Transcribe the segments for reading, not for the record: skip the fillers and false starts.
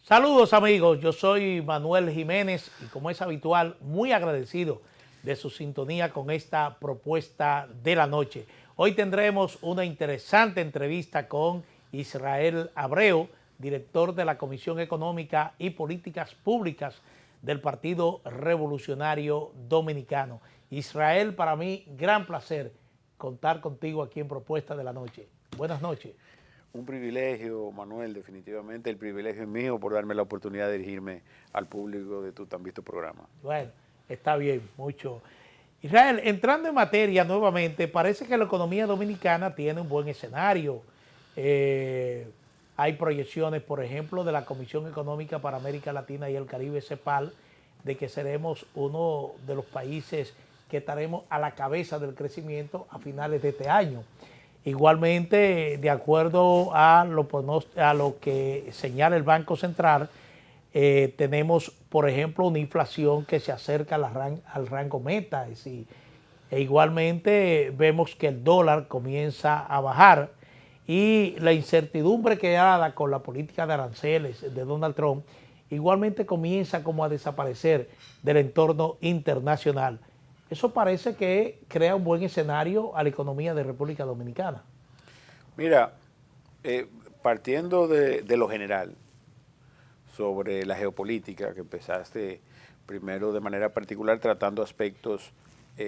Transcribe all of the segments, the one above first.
Saludos amigos, yo soy Manuel Jiménez y como es habitual, muy agradecido de su sintonía con esta propuesta de la noche. Hoy tendremos una interesante entrevista con Israel Abreu, director de la Comisión Económica y Políticas Públicas del Partido Revolucionario Dominicano. Israel, para mí, gran placer contar contigo aquí en Propuesta de la Noche. Buenas noches. Un privilegio, Manuel, definitivamente el privilegio es mío por darme la oportunidad de dirigirme al público de tu tan visto programa. Bueno, está bien, mucho. Israel, entrando en materia nuevamente, parece que la economía dominicana tiene un buen escenario. Hay proyecciones, por ejemplo, de la Comisión Económica para América Latina y el Caribe, CEPAL, de que seremos uno de los países que estaremos a la cabeza del crecimiento a finales de este año. Igualmente, de acuerdo a lo que señala el Banco Central, tenemos, por ejemplo, una inflación que se acerca al rango meta. Es decir, igualmente vemos que el dólar comienza a bajar y la incertidumbre creada con la política de aranceles de Donald Trump igualmente comienza como a desaparecer del entorno internacional. Eso parece que crea un buen escenario a la economía de República Dominicana. Mira, partiendo de lo general sobre la geopolítica, que empezaste primero de manera particular tratando aspectos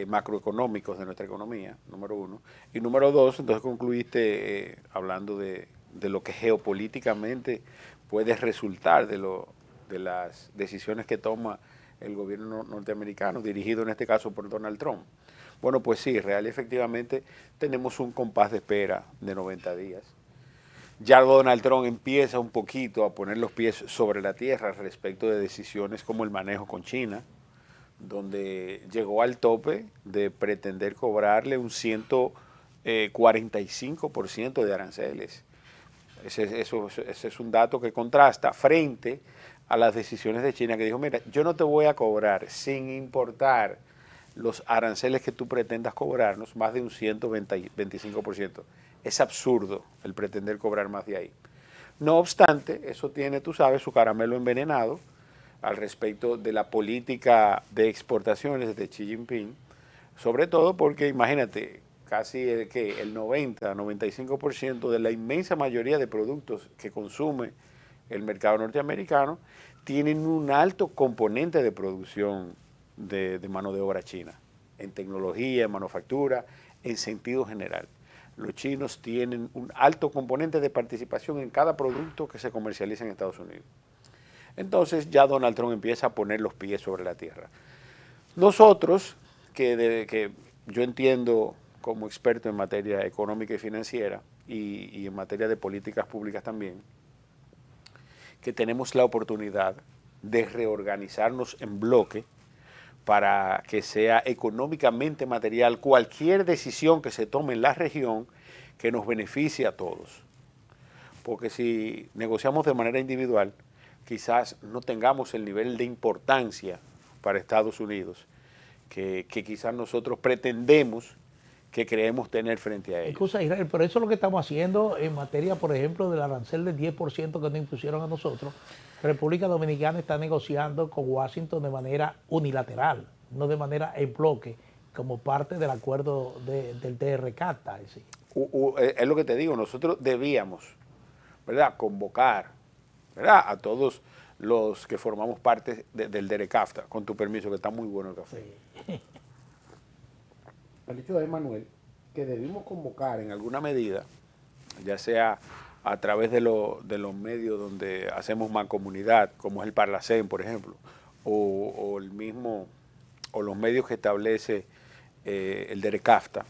macroeconómicos de nuestra economía, número uno, y número dos, entonces concluiste hablando de lo que geopolíticamente puede resultar de las decisiones que toma el gobierno norteamericano, dirigido en este caso por Donald Trump. Bueno, pues sí, real y efectivamente tenemos un compás de espera de 90 días. Ya Donald Trump empieza un poquito a poner los pies sobre la tierra respecto de decisiones como el manejo con China, donde llegó al tope de pretender cobrarle un 145% de aranceles. Ese es un dato que contrasta frente a las decisiones de China, que dijo, mira, yo no te voy a cobrar sin importar los aranceles que tú pretendas cobrarnos, más de un 125%. Es absurdo el pretender cobrar más de ahí. No obstante, eso tiene, tú sabes, su caramelo envenenado al respecto de la política de exportaciones de Xi Jinping, sobre todo porque, imagínate, casi el 90-95% de la inmensa mayoría de productos que consume el mercado norteamericano tienen un alto componente de producción de mano de obra china, en tecnología, en manufactura, en sentido general. Los chinos tienen un alto componente de participación en cada producto que se comercializa en Estados Unidos. Entonces ya Donald Trump empieza a poner los pies sobre la tierra. Nosotros, que yo entiendo como experto en materia económica y financiera y en materia de políticas públicas también, que tenemos la oportunidad de reorganizarnos en bloque para que sea económicamente material cualquier decisión que se tome en la región que nos beneficie a todos. Porque si negociamos de manera individual, quizás no tengamos el nivel de importancia para Estados Unidos que quizás nosotros pretendemos que creemos tener frente a ellos. Excusa, Israel, pero eso es lo que estamos haciendo en materia, por ejemplo, del arancel del 10% que nos impusieron a nosotros. República Dominicana está negociando con Washington de manera unilateral, no de manera en bloque, como parte del acuerdo del TRCATA. Es lo que te digo, nosotros debíamos, ¿verdad?, convocar, ¿verdad?, a todos los que formamos parte del DERECAFTA, con tu permiso, que está muy bueno el café. Sí. El hecho es, Manuel, que debimos convocar en alguna medida, ya sea a través de los medios donde hacemos mancomunidad, como es el Parlacén, por ejemplo, o los medios que establece el DERECAFTA,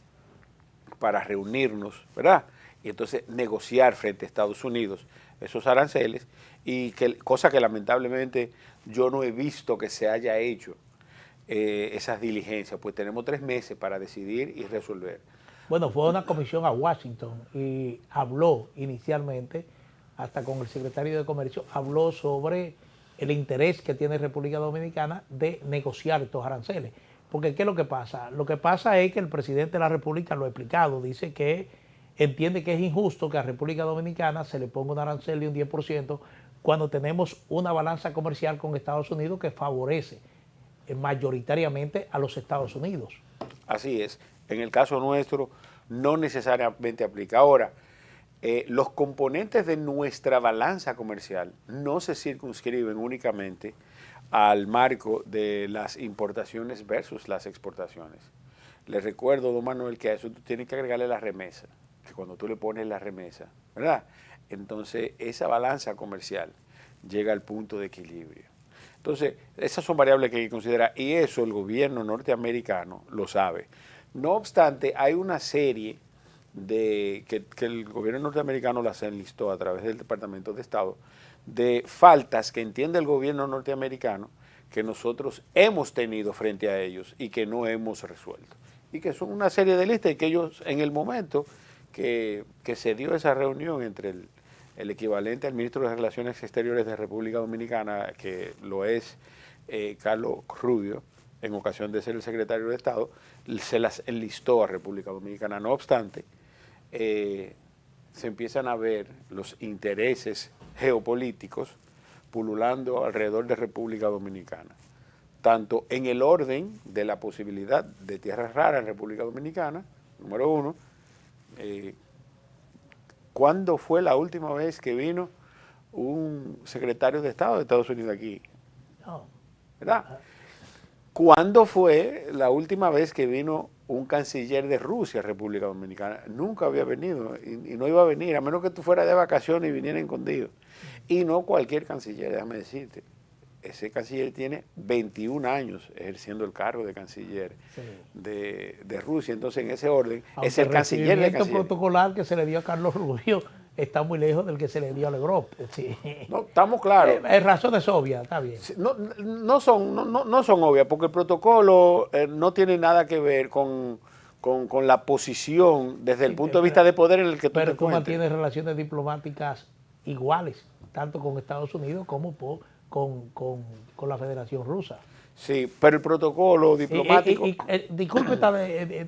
para reunirnos, ¿verdad?, y entonces negociar frente a Estados Unidos esos aranceles, y cosa que lamentablemente yo no he visto que se haya hecho esas diligencias, pues tenemos 3 meses para decidir y resolver. Bueno, fue una comisión a Washington y habló inicialmente, hasta con el secretario de Comercio, habló sobre el interés que tiene República Dominicana de negociar estos aranceles. Porque ¿qué es lo que pasa? Lo que pasa es que el presidente de la República lo ha explicado, dice que entiende que es injusto que a República Dominicana se le ponga un arancel de un 10% cuando tenemos una balanza comercial con Estados Unidos que favorece mayoritariamente a los Estados Unidos. Así es. En el caso nuestro, no necesariamente aplica. Ahora, los componentes de nuestra balanza comercial no se circunscriben únicamente al marco de las importaciones versus las exportaciones. Les recuerdo, don Manuel, que a eso tú tienes que agregarle la remesa, que cuando tú le pones la remesa, ¿verdad? Entonces, esa balanza comercial llega al punto de equilibrio. Entonces, esas son variables que hay que considerar y eso el gobierno norteamericano lo sabe. No obstante, hay una serie que el gobierno norteamericano las enlistó a través del Departamento de Estado, de faltas que entiende el gobierno norteamericano que nosotros hemos tenido frente a ellos y que no hemos resuelto. Y que son una serie de listas y que ellos, en el momento que se dio esa reunión entre el equivalente al ministro de Relaciones Exteriores de República Dominicana, que lo es Carlos Rubio, en ocasión de ser el secretario de Estado, se las enlistó a República Dominicana. No obstante, se empiezan a ver los intereses geopolíticos pululando alrededor de República Dominicana, tanto en el orden de la posibilidad de tierras raras en República Dominicana, número uno. ¿Cuándo fue la última vez que vino un secretario de Estado de Estados Unidos aquí? No. ¿Verdad? ¿Cuándo fue la última vez que vino un canciller de Rusia a República Dominicana? Nunca había venido y no iba a venir, a menos que tú fueras de vacaciones y viniera escondido. Y no cualquier canciller, déjame decirte. Ese canciller tiene 21 años ejerciendo el cargo de canciller de Rusia. Entonces, en ese orden, aunque es el canciller de canciller. El protocolar que se le dio a Carlos Rubio está muy lejos del que se le dio a Legrop. Sí. No, estamos claros. Razones obvias, está bien. No son obvias, porque el protocolo no tiene nada que ver con la posición desde el punto de vista de poder en el que tú te encuentres. Pero tú mantienes relaciones diplomáticas iguales, tanto con Estados Unidos como con la Federación Rusa. Sí, pero el protocolo diplomático... disculpe esta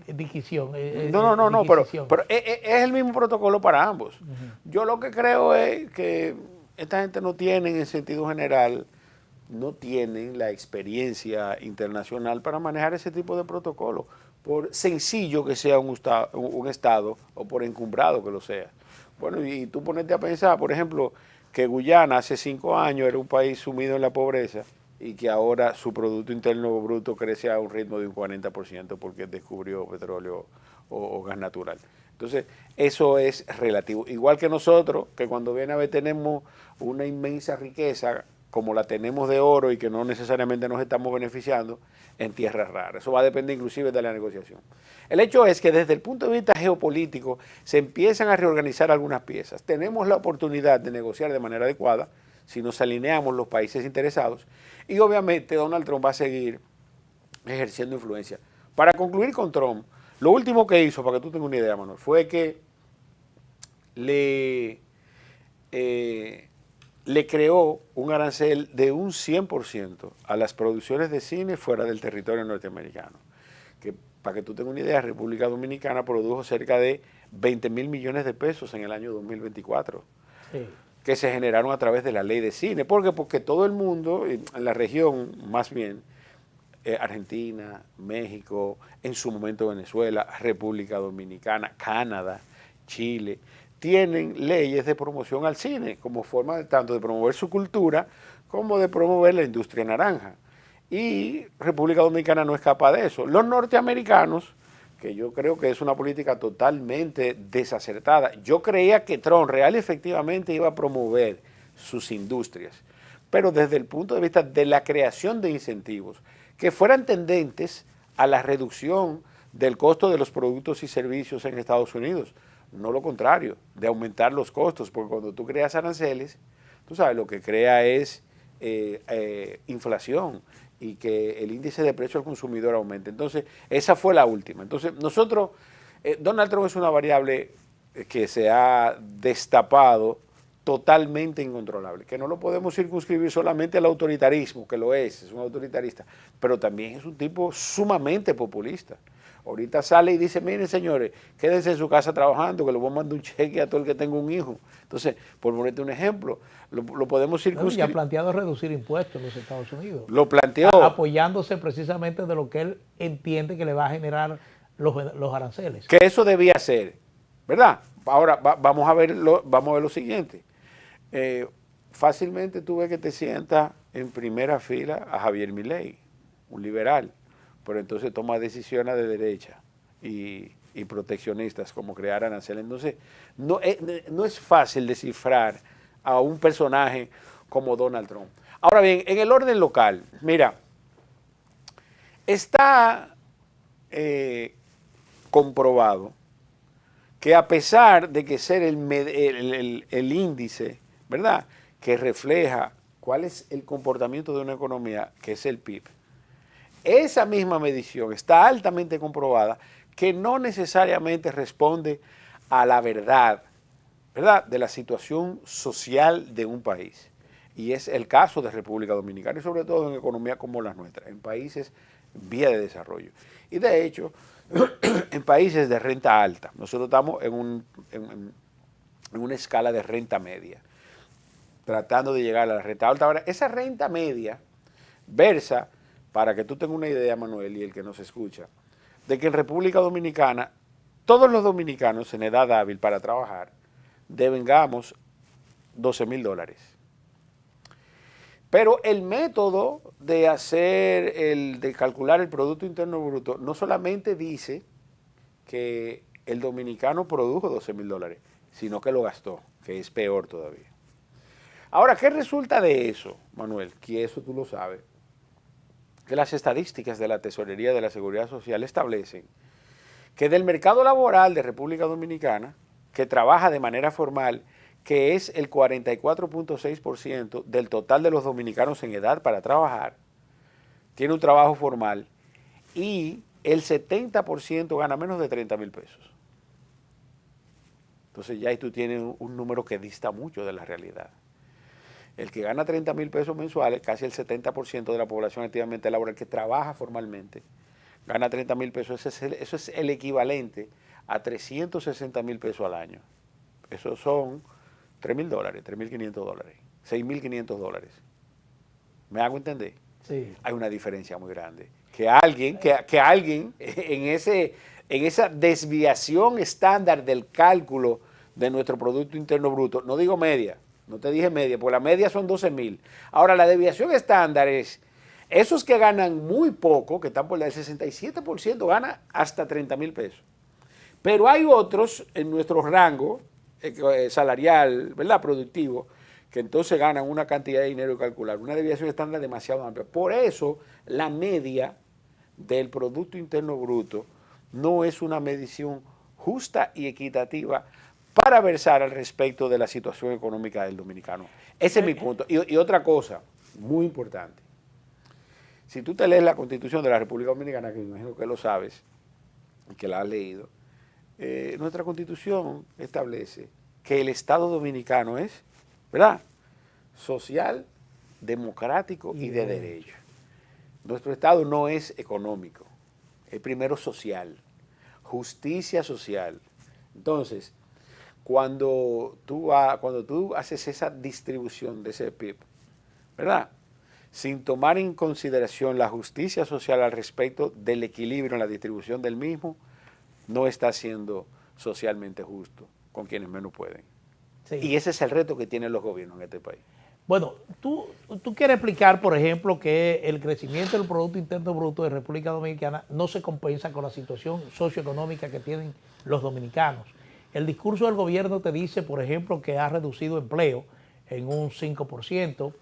disquisición. No, pero es el mismo protocolo para ambos. Yo lo que creo es que esta gente no tiene, en sentido general, no tienen la experiencia internacional para manejar ese tipo de protocolo, por sencillo que sea un Estado o por encumbrado que lo sea. Bueno, y tú ponete a pensar, por ejemplo, que Guyana hace 5 años era un país sumido en la pobreza y que ahora su Producto Interno Bruto crece a un ritmo de un 40% porque descubrió petróleo o gas natural. Entonces, eso es relativo. Igual que nosotros, que cuando viene a ver tenemos una inmensa riqueza, como la tenemos de oro y que no necesariamente nos estamos beneficiando en tierras raras. Eso va a depender inclusive de la negociación. El hecho es que desde el punto de vista geopolítico se empiezan a reorganizar algunas piezas. Tenemos la oportunidad de negociar de manera adecuada si nos alineamos los países interesados y obviamente Donald Trump va a seguir ejerciendo influencia. Para concluir con Trump, lo último que hizo, para que tú tengas una idea, Manuel, fue que le creó un arancel de un 100% a las producciones de cine fuera del territorio norteamericano. Que, para que tú tengas una idea, República Dominicana produjo cerca de 20.000 millones de pesos en el año 2024, sí, que se generaron a través de la ley de cine. ¿Por qué? Porque todo el mundo, en la región más bien, Argentina, México, en su momento Venezuela, República Dominicana, Canadá, Chile, tienen leyes de promoción al cine como forma tanto de promover su cultura como de promover la industria naranja. Y República Dominicana no escapa de eso. Los norteamericanos, que yo creo que es una política totalmente desacertada, yo creía que Trump real y efectivamente iba a promover sus industrias, pero desde el punto de vista de la creación de incentivos que fueran tendentes a la reducción del costo de los productos y servicios en Estados Unidos. No lo contrario, de aumentar los costos, porque cuando tú creas aranceles, tú sabes, lo que crea es inflación y que el índice de precio al consumidor aumente. Entonces, esa fue la última. Entonces, nosotros, Donald Trump es una variable que se ha destapado totalmente incontrolable, que no lo podemos circunscribir solamente al autoritarismo, que lo es un autoritarista, pero también es un tipo sumamente populista. Ahorita sale y dice, miren señores, quédense en su casa trabajando, que le voy a mandar un cheque a todo el que tenga un hijo. Entonces, por ponerte un ejemplo, lo podemos circunscribir. Ya ha planteado reducir impuestos en los Estados Unidos. Lo planteó. Apoyándose precisamente de lo que él entiende que le va a generar los aranceles. Que eso debía ser, ¿verdad? Ahora vamos a ver lo siguiente. Fácilmente tú ves que te sientas en primera fila a Javier Milei, un liberal, pero entonces toma decisiones de derecha y proteccionistas como crear aranceles. Entonces, no es fácil descifrar a un personaje como Donald Trump. Ahora bien, en el orden local, mira, está comprobado que a pesar de que ser el índice, ¿verdad?, que refleja cuál es el comportamiento de una economía, que es el PIB, esa misma medición está altamente comprobada que no necesariamente responde a la verdad, ¿verdad?, de la situación social de un país. Y es el caso de República Dominicana y sobre todo en economías como las nuestras, en países en vía de desarrollo. Y de hecho, en países de renta alta, nosotros estamos en una escala de renta media, tratando de llegar a la renta alta. Ahora, esa renta media versa, para que tú tengas una idea, Manuel, y el que nos escucha, de que en República Dominicana, todos los dominicanos en edad hábil para trabajar, devengamos $12,000. Pero el método de de calcular el Producto Interno Bruto no solamente dice que el dominicano produjo $12,000, sino que lo gastó, que es peor todavía. Ahora, ¿qué resulta de eso, Manuel? Que eso tú lo sabes. Que las estadísticas de la Tesorería de la Seguridad Social establecen que del mercado laboral de República Dominicana, que trabaja de manera formal, que es el 44.6% del total de los dominicanos en edad para trabajar, tiene un trabajo formal y el 70% gana menos de 30,000 pesos. Entonces ya ahí tú tienes un número que dista mucho de la realidad. El que gana 30,000 pesos mensuales, casi el 70% de la población activamente laboral que trabaja formalmente, gana 30,000 pesos. Eso es el equivalente a 360,000 pesos al año. Esos son $3,000, $3,500, $6,500. ¿Me hago entender? Sí. Hay una diferencia muy grande. Que alguien en esa desviación estándar del cálculo de nuestro Producto Interno Bruto, no digo media, no te dije media, porque la media son 12,000. Ahora, la desviación estándar es esos que ganan muy poco, que están por el 67% gana hasta 30,000 pesos. Pero hay otros en nuestro rango salarial, ¿verdad?, productivo, que entonces ganan una cantidad de dinero calcular, una desviación estándar demasiado amplia. Por eso, la media del Producto Interno Bruto no es una medición justa y equitativa para versar al respecto de la situación económica del dominicano. Ese es mi punto. Y otra cosa muy importante. Si tú te lees la Constitución de la República Dominicana, que me imagino que lo sabes y que la has leído, nuestra Constitución establece que el Estado dominicano es, ¿verdad?, social, democrático y de derecho. Nuestro Estado no es económico, es primero social, justicia social. Entonces, cuando tú haces esa distribución de ese PIB, ¿verdad?, sin tomar en consideración la justicia social al respecto del equilibrio en la distribución del mismo, no está siendo socialmente justo con quienes menos pueden. Sí. Y ese es el reto que tienen los gobiernos en este país. Bueno, tú quieres explicar, por ejemplo, que el crecimiento del Producto Interno Bruto de República Dominicana no se compensa con la situación socioeconómica que tienen los dominicanos. El discurso del gobierno te dice, por ejemplo, que ha reducido empleo en un 5%,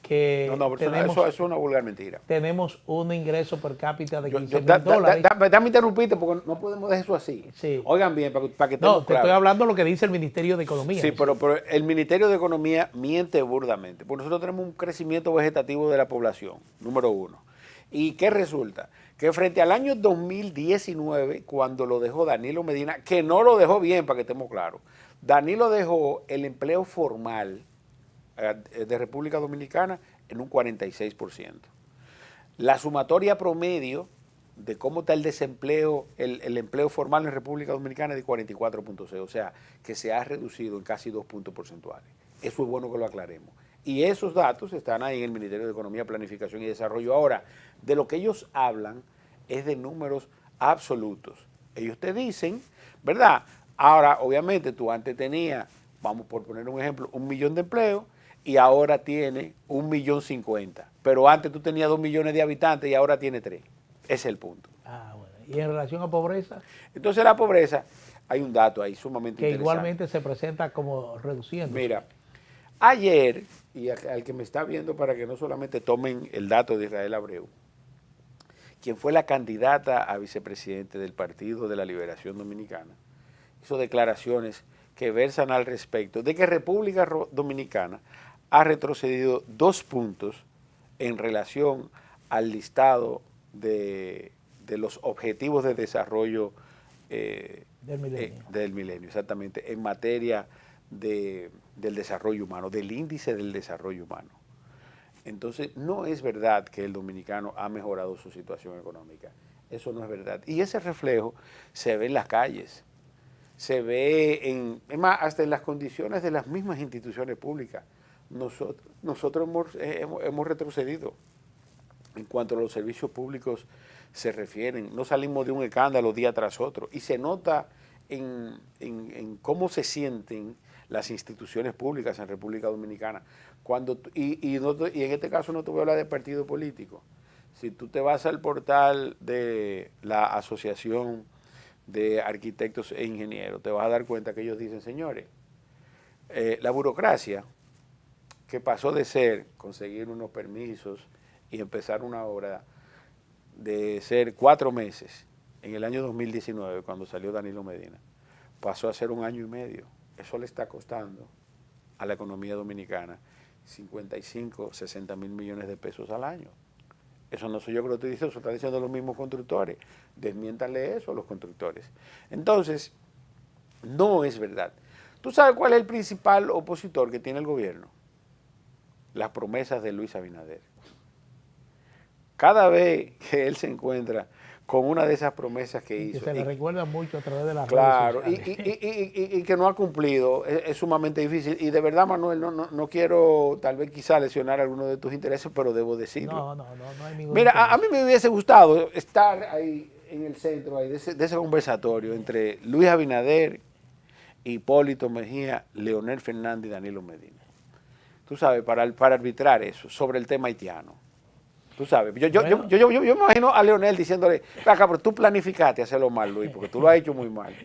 que eso es una vulgar mentira. Tenemos un ingreso per cápita de $15,000. Dame interrumpirte porque no podemos dejar eso así. Sí. Oigan bien, para que estemos claros. Te estoy hablando de lo que dice el Ministerio de Economía. Sí, pero el Ministerio de Economía miente burdamente, porque nosotros tenemos un crecimiento vegetativo de la población, número uno. ¿Y qué resulta? Que frente al año 2019, cuando lo dejó Danilo Medina, que no lo dejó bien, para que estemos claros, Danilo dejó el empleo formal de República Dominicana en un 46%. La sumatoria promedio de cómo está el desempleo, el empleo formal en República Dominicana es de 44.6, o sea, que se ha reducido en casi 2 puntos porcentuales. Eso es bueno que lo aclaremos. Y esos datos están ahí en el Ministerio de Economía, Planificación y Desarrollo. Ahora, de lo que ellos hablan es de números absolutos. Ellos te dicen, ¿verdad? Ahora, obviamente, tú antes tenías, vamos por poner un ejemplo, 1 millón de empleos y ahora tiene 1.050.000. Pero antes tú tenías 2 millones de habitantes y ahora tiene 3. Ese es el punto. Ah, bueno. ¿Y en relación a pobreza? Entonces la pobreza, hay un dato ahí sumamente que interesante. igualmente se presenta como reduciendo. Mira, ayer, y al que me está viendo para que no solamente tomen el dato de Israel Abreu, quien fue la candidata a vicepresidente del Partido de la Liberación Dominicana, hizo declaraciones que versan al respecto de que República Dominicana ha retrocedido 2 puntos en relación al listado de los objetivos de desarrollo del milenio, exactamente, en materia del desarrollo humano, del índice del desarrollo humano. Entonces, no es verdad que el dominicano ha mejorado su situación económica. Eso no es verdad. Y ese reflejo se ve en las calles, se ve hasta en las condiciones de las mismas instituciones públicas. Nosotros hemos retrocedido en cuanto a los servicios públicos se refieren. No salimos de un escándalo día tras otro. Y se nota en cómo se sienten las instituciones públicas en República Dominicana. Y en este caso no te voy a hablar de partido político. Si tú te vas al portal de la Asociación de Arquitectos e Ingenieros, te vas a dar cuenta que ellos dicen, señores, la burocracia, que pasó de ser conseguir unos permisos y empezar una obra, de ser 4 meses en el año 2019, cuando salió Danilo Medina, pasó a ser 1 año y medio. Eso le está costando a la economía dominicana 55, 60 mil millones de pesos al año. Eso no soy yo que lo estoy diciendo, eso están diciendo los mismos constructores. Desmiéntanle eso a los constructores. Entonces, no es verdad. ¿Tú sabes cuál es el principal opositor que tiene el gobierno? Las promesas de Luis Abinader. Cada vez que él se encuentra con una de esas promesas que hizo. Que se le recuerda mucho a través de las redes sociales. Y que no ha cumplido, es sumamente difícil. Y de verdad, Manuel, no quiero tal vez quizá lesionar alguno de tus intereses, pero debo decirlo. No hay ningún interés. Mira, a mí me hubiese gustado estar ahí en el centro ahí de ese conversatorio entre Luis Abinader, Hipólito Mejía, Leonel Fernández y Danilo Medina. Tú sabes, para arbitrar eso, sobre el tema haitiano. Tú sabes, yo me imagino a Leonel diciéndole, acá, pero tú planificaste hacerlo mal, Luis, porque tú lo has hecho muy mal.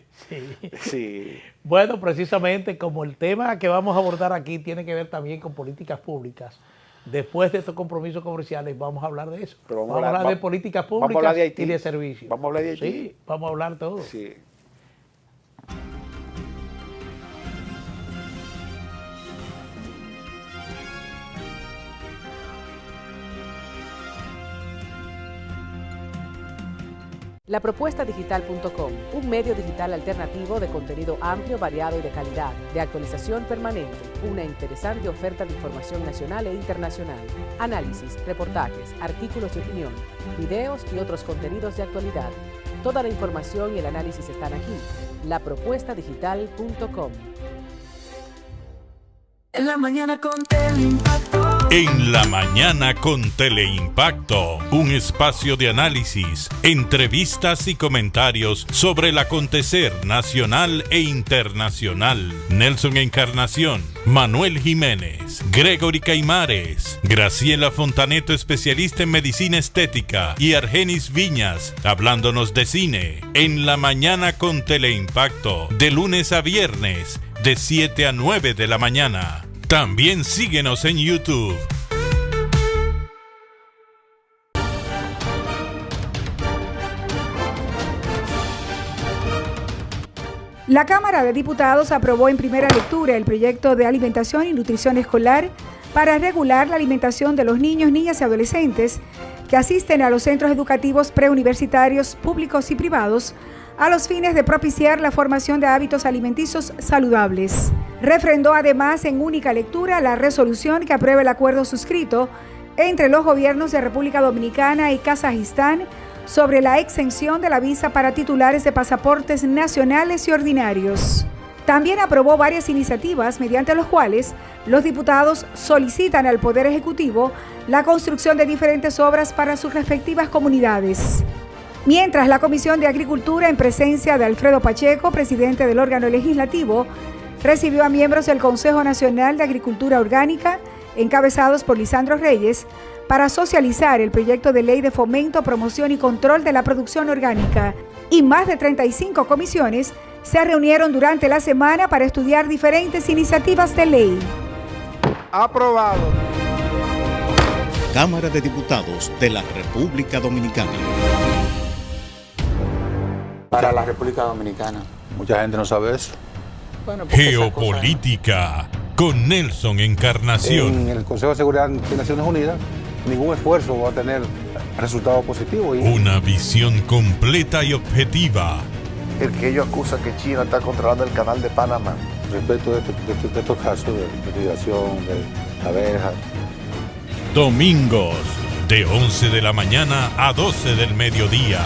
Sí. Bueno, precisamente como el tema que vamos a abordar aquí tiene que ver también con políticas públicas, después de estos compromisos comerciales vamos a hablar de eso. Pero vamos a hablar de políticas públicas y de servicios. Vamos a hablar de Haití. Sí, vamos a hablar todo. Sí. Lapropuestadigital.com, un medio digital alternativo de contenido amplio, variado y de calidad, de actualización permanente, una interesante oferta de información nacional e internacional, análisis, reportajes, artículos de opinión, videos y otros contenidos de actualidad. Toda la información y el análisis están aquí. Lapropuestadigital.com. En la mañana con Teleimpacto. En la mañana con Teleimpacto, un espacio de análisis, entrevistas y comentarios sobre el acontecer nacional e internacional. Nelson Encarnación, Manuel Jiménez, Gregory Caimares, Graciela Fontaneto, especialista en medicina estética, y Argenis Viñas, hablándonos de cine. En la mañana con Teleimpacto, de lunes a viernes, de 7 a 9 de la mañana. También síguenos en YouTube. La Cámara de Diputados aprobó en primera lectura el proyecto de alimentación y nutrición escolar para regular la alimentación de los niños, niñas y adolescentes que asisten a los centros educativos preuniversitarios públicos y privados a los fines de propiciar la formación de hábitos alimenticios saludables. Refrendó además en única lectura la resolución que aprueba el acuerdo suscrito entre los gobiernos de República Dominicana y Kazajistán sobre la exención de la visa para titulares de pasaportes nacionales y ordinarios. También aprobó varias iniciativas mediante las cuales los diputados solicitan al Poder Ejecutivo la construcción de diferentes obras para sus respectivas comunidades. Mientras la Comisión de Agricultura, en presencia de Alfredo Pacheco, presidente del órgano legislativo, recibió a miembros del Consejo Nacional de Agricultura Orgánica, encabezados por Lisandro Reyes, para socializar el proyecto de ley de fomento, promoción y control de la producción orgánica, y más de 35 comisiones se reunieron durante la semana para estudiar diferentes iniciativas de ley. Aprobado. Cámara de Diputados de la República Dominicana. Para la República Dominicana. Mucha gente no sabe eso. Bueno, Geopolítica con Nelson Encarnación. En el Consejo de Seguridad de Naciones Unidas, ningún esfuerzo va a tener resultados positivos. Una visión completa y objetiva. El que ellos acusan que China está controlando el canal de Panamá. Respecto de estos casos de migración, de abejas. Domingos, de 11 de la mañana a 12 del mediodía.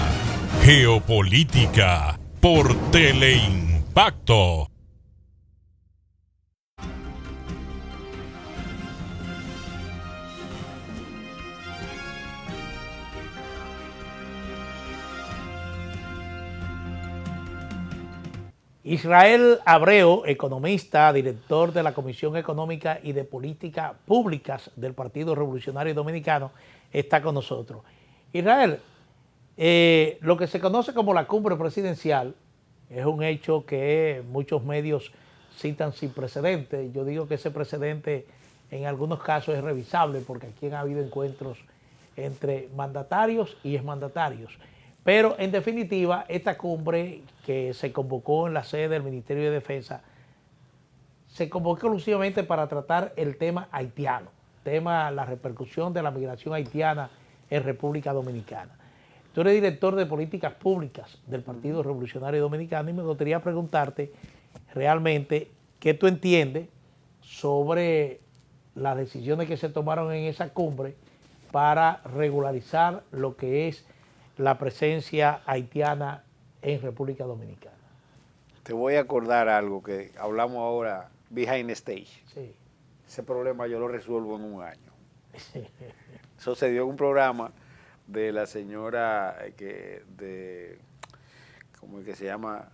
Geopolítica por Teleimpacto. Israel Abreu, economista, director de la Comisión Económica y de Políticas Públicas del Partido Revolucionario Dominicano, está con nosotros. Israel, lo que se conoce como la cumbre presidencial es un hecho que muchos medios citan sin precedente. Yo digo que ese precedente en algunos casos es revisable porque aquí han habido encuentros entre mandatarios y exmandatarios. Pero en definitiva, esta cumbre que se convocó en la sede del Ministerio de Defensa se convocó exclusivamente para tratar el tema haitiano, la repercusión de la migración haitiana en República Dominicana. Tú eres director de políticas públicas del Partido Revolucionario Dominicano y me gustaría preguntarte realmente qué tú entiendes sobre las decisiones que se tomaron en esa cumbre para regularizar lo que es la presencia haitiana en República Dominicana. Te voy a acordar algo que hablamos ahora, behind stage. Sí. Ese problema yo lo resuelvo en un año. Eso se dio en un programa de la señora ¿cómo es que se llama?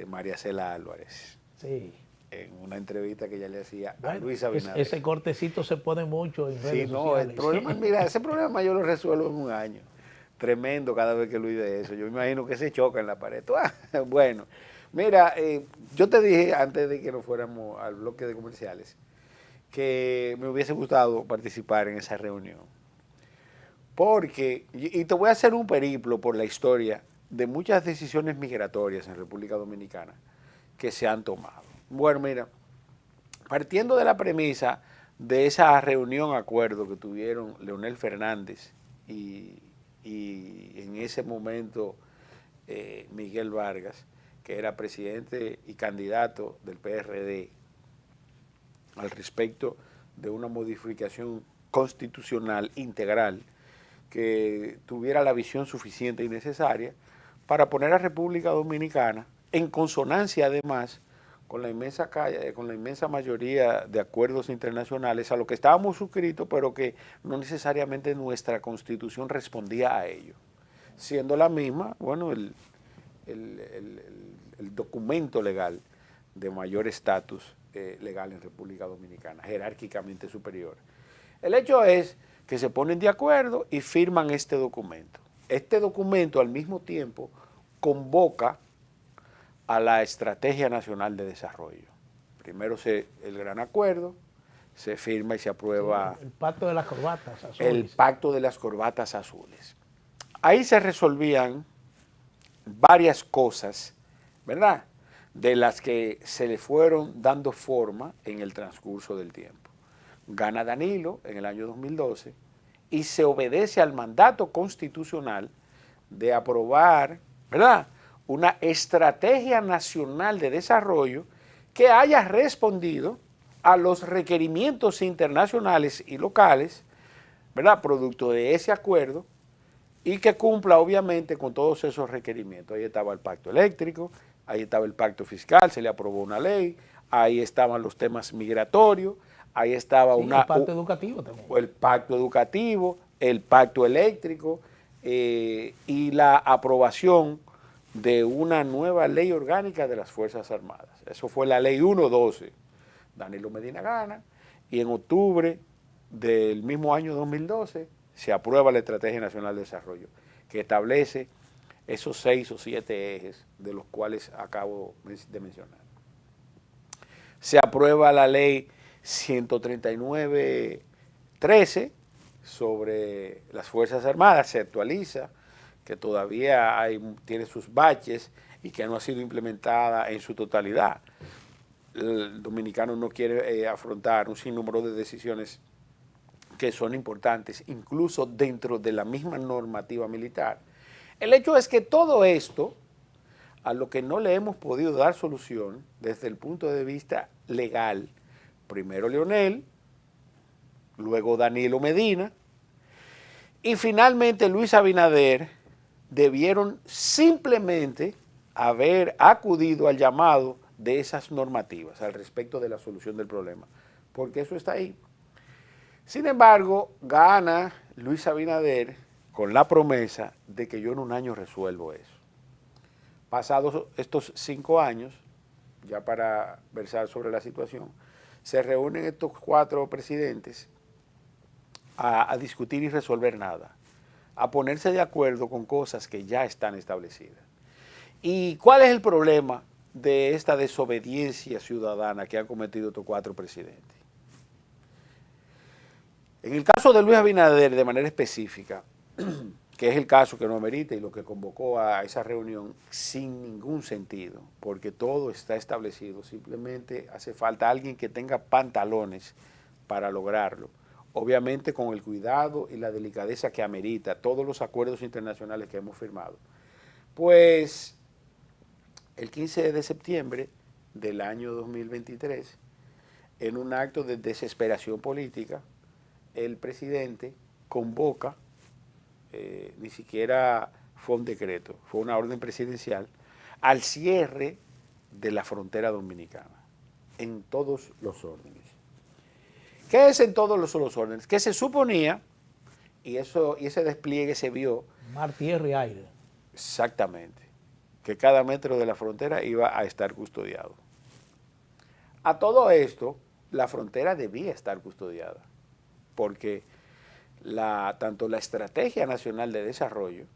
María Cela Álvarez. Sí. En una entrevista que ella le hacía a Bueno, Luis Abinader. ese cortecito se pone mucho en redes sociales. El problema, mira, ese problema yo lo resuelvo en un año. Tremendo cada vez que Luis de eso. Yo me imagino que se choca en la pared. Bueno, mira, yo te dije antes de que nos fuéramos al bloque de comerciales que me hubiese gustado participar en esa reunión. Porque, y te voy a hacer un periplo por la historia de muchas decisiones migratorias en República Dominicana que se han tomado. Bueno, mira, partiendo de la premisa de esa reunión acuerdo que tuvieron Leonel Fernández y en ese momento Miguel Vargas, que era presidente y candidato del PRD, al respecto de una modificación constitucional integral que tuviera la visión suficiente y necesaria para poner a República Dominicana en consonancia además con la inmensa mayoría de acuerdos internacionales a lo que estábamos suscritos, pero que no necesariamente nuestra Constitución respondía a ello. Siendo la misma, bueno, el documento legal de mayor estatus legal en República Dominicana, jerárquicamente superior. El hecho es que se ponen de acuerdo y firman este documento. Este documento al mismo tiempo convoca a la Estrategia Nacional de Desarrollo. Primero el gran acuerdo, se firma y se aprueba. Sí, el pacto de las corbatas azules. El pacto de las corbatas azules. Ahí se resolvían varias cosas, ¿verdad?, de las que se le fueron dando forma en el transcurso del tiempo. Gana Danilo en el año 2012 y se obedece al mandato constitucional de aprobar, ¿verdad?, una estrategia nacional de desarrollo que haya respondido a los requerimientos internacionales y locales, ¿verdad?, producto de ese acuerdo, y que cumpla obviamente con todos esos requerimientos. Ahí estaba el pacto eléctrico, ahí estaba el pacto fiscal, se le aprobó una ley, ahí estaban los temas migratorios, ahí estaba el pacto educativo también. El pacto educativo, el pacto eléctrico y la aprobación de una nueva ley orgánica de las Fuerzas Armadas. Eso fue la ley 112. Danilo Medina gana y en octubre del mismo año 2012 se aprueba la Estrategia Nacional de Desarrollo, que establece esos 6 o 7 ejes de los cuales acabo de mencionar. Se aprueba la ley 139-13 sobre las Fuerzas Armadas, se actualiza, que todavía tiene sus baches y que no ha sido implementada en su totalidad. El dominicano no quiere afrontar un sinnúmero de decisiones que son importantes, incluso dentro de la misma normativa militar. El hecho es que todo esto, a lo que no le hemos podido dar solución desde el punto de vista legal, primero Leonel, luego Danilo Medina, y finalmente Luis Abinader, debieron simplemente haber acudido al llamado de esas normativas al respecto de la solución del problema, porque eso está ahí. Sin embargo, gana Luis Abinader con la promesa de que yo en un año resuelvo eso. Pasados estos 5 años, ya para versar sobre la situación, se reúnen estos 4 presidentes a discutir y resolver nada, a ponerse de acuerdo con cosas que ya están establecidas. ¿Y cuál es el problema de esta desobediencia ciudadana que han cometido estos 4 presidentes? En el caso de Luis Abinader, de manera específica, que es el caso que no amerita y lo que convocó a esa reunión sin ningún sentido, porque todo está establecido, simplemente hace falta alguien que tenga pantalones para lograrlo, obviamente con el cuidado y la delicadeza que amerita todos los acuerdos internacionales que hemos firmado. Pues el 15 de septiembre del año 2023, en un acto de desesperación política, el presidente convoca, ni siquiera fue un decreto, fue una orden presidencial, al cierre de la frontera dominicana, en todos los órdenes. ¿Qué es en todos los órdenes? Que se suponía, y ese despliegue se vio... Mar, tierra y aire. Exactamente, que cada metro de la frontera iba a estar custodiado. A todo esto, la frontera debía estar custodiada, porque tanto la Estrategia Nacional de Desarrollo,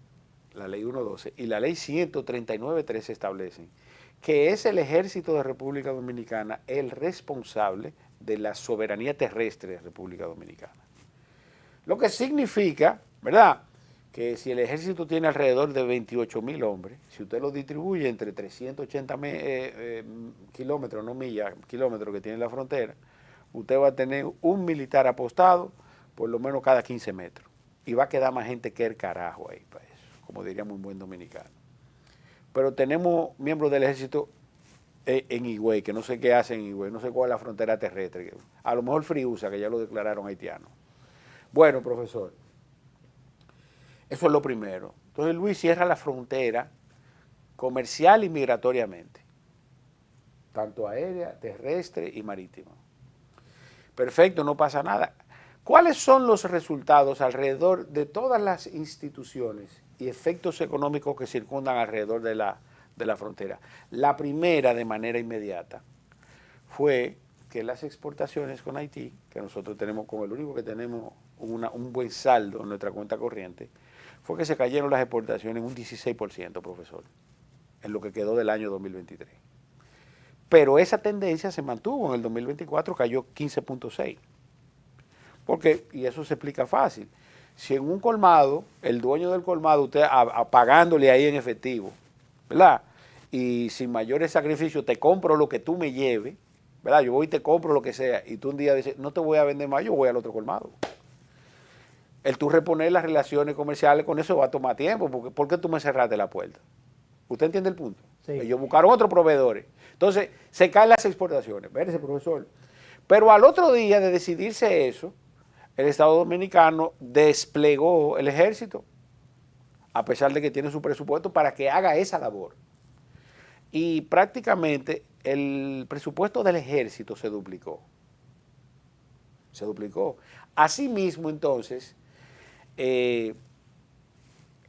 la Ley 112, y la Ley 139-13 establecen que es el Ejército de República Dominicana el responsable de la soberanía terrestre de República Dominicana. Lo que significa, ¿verdad?, que si el ejército tiene alrededor de 28.000 hombres, si usted lo distribuye entre 380 kilómetros, no millas, kilómetros que tiene la frontera, usted va a tener un militar apostado por lo menos cada 15 metros. Y va a quedar más gente que el carajo ahí para eso, como diríamos un buen dominicano. Pero tenemos miembros del ejército en Higüey, que no sé qué hacen en Higüey, no sé cuál es la frontera terrestre. A lo mejor Friusa, que ya lo declararon haitiano. Bueno, profesor, eso es lo primero. Entonces Luis cierra la frontera comercial y migratoriamente, tanto aérea, terrestre y marítima. Perfecto, no pasa nada. ¿Cuáles son los resultados alrededor de todas las instituciones y efectos económicos que circundan alrededor de la frontera? La primera, de manera inmediata, fue que las exportaciones con Haití, que nosotros tenemos como el único que tenemos un buen saldo en nuestra cuenta corriente, fue que se cayeron las exportaciones en un 16%, profesor, en lo que quedó del año 2023. Pero esa tendencia se mantuvo en el 2024, cayó 15.6%. Porque, y eso se explica fácil, si en un colmado, el dueño del colmado, usted pagándole ahí en efectivo, ¿verdad?, y sin mayores sacrificios, te compro lo que tú me lleves, ¿verdad?, yo voy y te compro lo que sea, y tú un día dices, no te voy a vender más, yo voy al otro colmado. El tú reponer las relaciones comerciales con eso va a tomar tiempo, porque ¿por qué tú me cerraste la puerta? ¿Usted entiende el punto? Sí. Ellos buscaron otros proveedores. Entonces, se caen las exportaciones. Vérese, profesor. Pero al otro día de decidirse eso, el Estado Dominicano desplegó el ejército a pesar de que tiene su presupuesto para que haga esa labor. Y prácticamente el presupuesto del ejército se duplicó. Se duplicó. Asimismo, entonces, en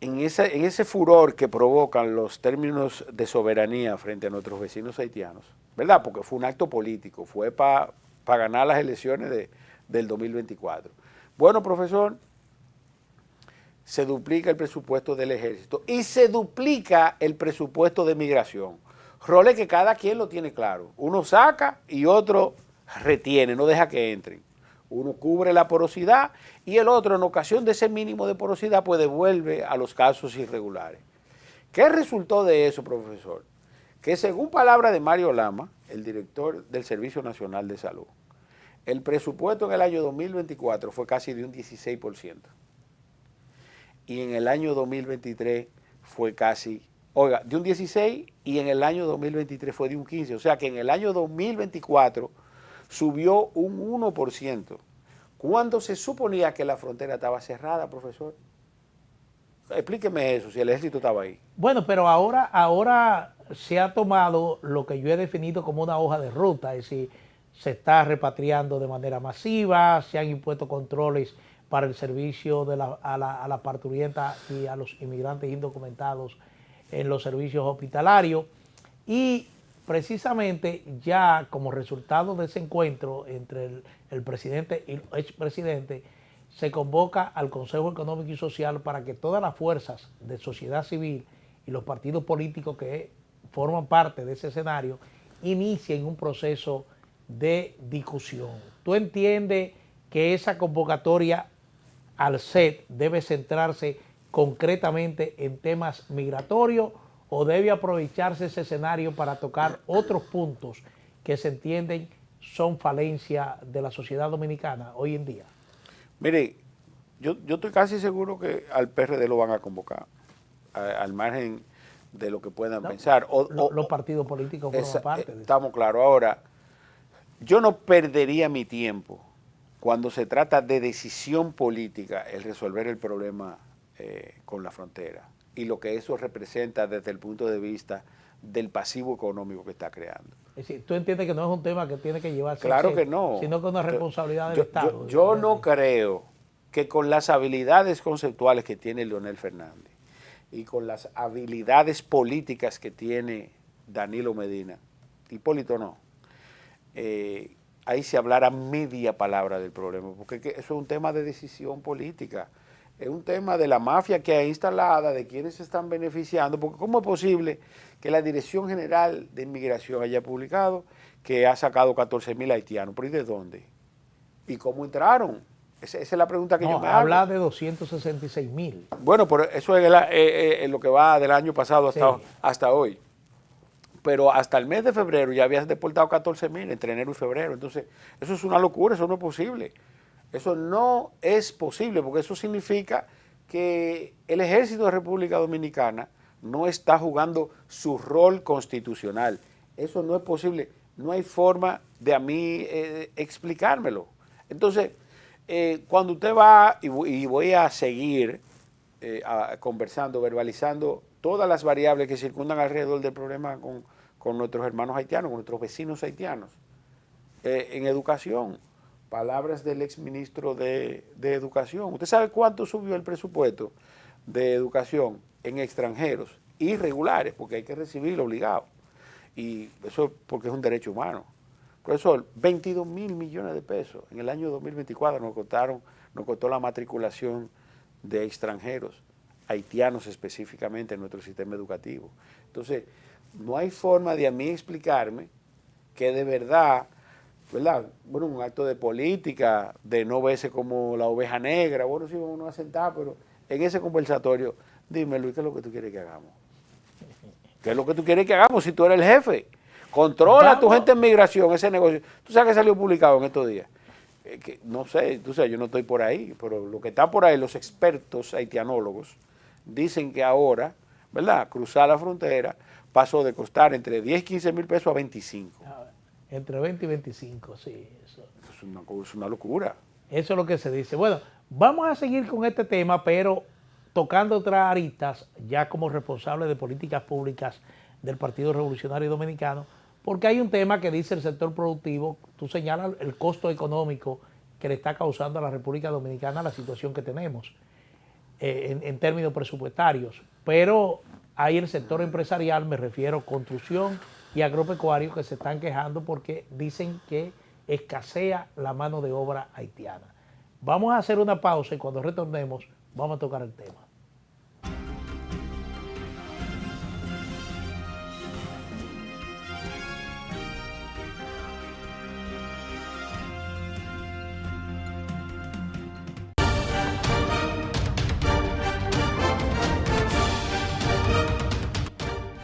ese furor que provocan los términos de soberanía frente a nuestros vecinos haitianos, ¿verdad? Porque fue un acto político, fue para ganar las elecciones del 2024. Bueno, profesor, se duplica el presupuesto del ejército y se duplica el presupuesto de migración. Roles que cada quien lo tiene claro. Uno saca y otro retiene, no deja que entren. Uno cubre la porosidad y el otro, en ocasión de ese mínimo de porosidad, pues devuelve a los casos irregulares. ¿Qué resultó de eso, profesor? Que según palabras de Mario Lama, el director del Servicio Nacional de Salud, el presupuesto en el año 2024 fue casi de un 16%. Y en el año 2023 fue casi, oiga, de un 16 y en el año 2023 fue de un 15. O sea que en el año 2024 subió un 1%. ¿Cuándo se suponía que la frontera estaba cerrada, profesor? Explíqueme eso, si el ejército estaba ahí. Bueno, pero ahora se ha tomado lo que yo he definido como una hoja de ruta, es decir, se está repatriando de manera masiva, se han impuesto controles para el servicio a la parturienta y a los inmigrantes indocumentados en los servicios hospitalarios, y precisamente ya como resultado de ese encuentro entre el presidente y el expresidente, se convoca al Consejo Económico y Social para que todas las fuerzas de sociedad civil y los partidos políticos que forman parte de ese escenario inicien un proceso de discusión. ¿Tú entiendes que esa convocatoria al CET debe centrarse concretamente en temas migratorios o debe aprovecharse ese escenario para tocar otros puntos que se entienden son falencia de la sociedad dominicana hoy en día? Mire, yo estoy casi seguro que al PRD lo van a convocar, al margen de lo que puedan pensar. Los partidos políticos forman parte de estamos claros. Ahora, yo no perdería mi tiempo cuando se trata de decisión política el resolver el problema con la frontera y lo que eso representa desde el punto de vista del pasivo económico que está creando. Es decir, ¿tú entiendes que no es un tema que tiene que llevarse claro que no, sino que es una responsabilidad del Estado? Yo no creo que con las habilidades conceptuales que tiene Leonel Fernández y con las habilidades políticas que tiene Danilo Medina, Hipólito no, ahí se hablara media palabra del problema, porque eso es un tema de decisión política, es un tema de la mafia que ha instalada, de quienes se están beneficiando, porque ¿cómo es posible que la Dirección General de Inmigración haya publicado que ha sacado 14,000 haitianos? ¿Pero y de dónde? ¿Y cómo entraron? Esa es la pregunta que yo me hago. Habla de 266,000. Bueno, pero eso es lo que va del año pasado hasta hoy. Pero hasta el mes de febrero ya habías deportado 14,000 entre enero y febrero. Entonces, eso es una locura, eso no es posible. Eso no es posible porque eso significa que el ejército de República Dominicana no está jugando su rol constitucional. Eso no es posible. No hay forma de a mí explicármelo. Entonces, cuando usted va, y voy a seguir conversando, verbalizando todas las variables que circundan alrededor del problema con nuestros hermanos haitianos, con nuestros vecinos haitianos, en educación, palabras del exministro de Educación. ¿Usted sabe cuánto subió el presupuesto de educación en extranjeros irregulares? Porque hay que recibirlo obligado. Y eso es porque es un derecho humano. Profesor, 22,000 millones de pesos en el año 2024 nos costó la matriculación de extranjeros, haitianos específicamente, en nuestro sistema educativo. Entonces, no hay forma de a mí explicarme que de verdad, ¿verdad? Bueno, un acto de política, de no verse como la oveja negra, bueno, sí, vamos a sentar, pero en ese conversatorio, dime, Luis, ¿qué es lo que tú quieres que hagamos? ¿Qué es lo que tú quieres que hagamos si tú eres el jefe? Controla a tu gente en migración, ese negocio. ¿Tú sabes que salió publicado en estos días? Que, no sé, tú sabes, yo no estoy por ahí, pero lo que está por ahí, los expertos haitianólogos, dicen que ahora, ¿verdad?, cruzar la frontera pasó de costar entre 10 y 15 mil pesos a 25. Entre 20 y 25, sí. Eso Es una locura. Eso es lo que se dice. Bueno, vamos a seguir con este tema, pero tocando otras aristas, ya como responsable de políticas públicas del Partido Revolucionario Dominicano, porque hay un tema que dice el sector productivo, tú señalas el costo económico que le está causando a la República Dominicana la situación que tenemos en términos presupuestarios, pero hay el sector empresarial, me refiero construcción y agropecuario, que se están quejando porque dicen que escasea la mano de obra haitiana. Vamos a hacer una pausa y cuando retornemos vamos a tocar el tema.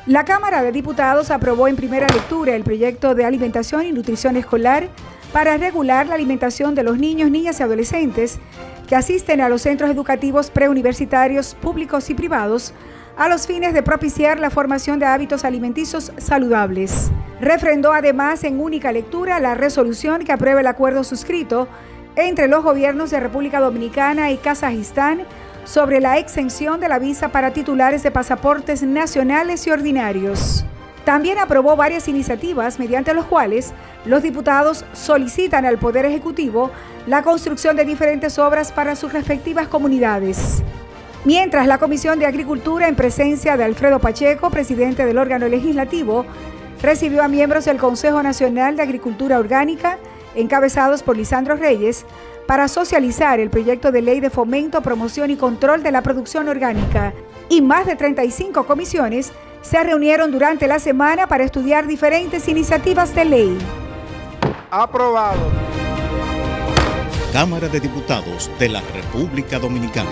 La Cámara de Diputados aprobó en primera lectura el proyecto de alimentación y nutrición escolar para regular la alimentación de los niños, niñas y adolescentes que asisten a los centros educativos preuniversitarios públicos y privados a los fines de propiciar la formación de hábitos alimenticios saludables. Refrendó además en única lectura la resolución que aprueba el acuerdo suscrito entre los gobiernos de República Dominicana y Kazajistán sobre la exención de la visa para titulares de pasaportes nacionales y ordinarios. También aprobó varias iniciativas mediante las cuales los diputados solicitan al Poder Ejecutivo la construcción de diferentes obras para sus respectivas comunidades. Mientras la Comisión de Agricultura, en presencia de Alfredo Pacheco, presidente del órgano legislativo, recibió a miembros del Consejo Nacional de Agricultura Orgánica, encabezados por Lisandro Reyes, para socializar el proyecto de ley de fomento, promoción y control de la producción orgánica, y más de 35 comisiones se reunieron durante la semana para estudiar diferentes iniciativas de ley. Aprobado. Cámara de Diputados de la República Dominicana.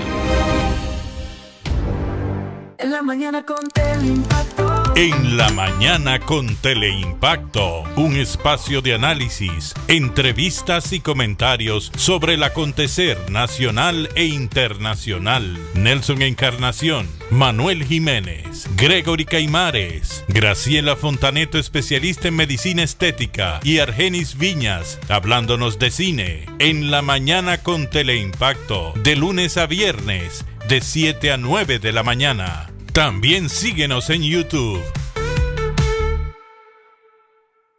En la mañana con Teleimpacto. En la mañana con Teleimpacto, un espacio de análisis, entrevistas y comentarios sobre el acontecer nacional e internacional. Nelson Encarnación, Manuel Jiménez, Gregory Caimares, Graciela Fontaneto, especialista en medicina estética, y Argenis Viñas, hablándonos de cine. En la mañana con Teleimpacto, de lunes a viernes, de 7 a 9 de la mañana. También síguenos en YouTube.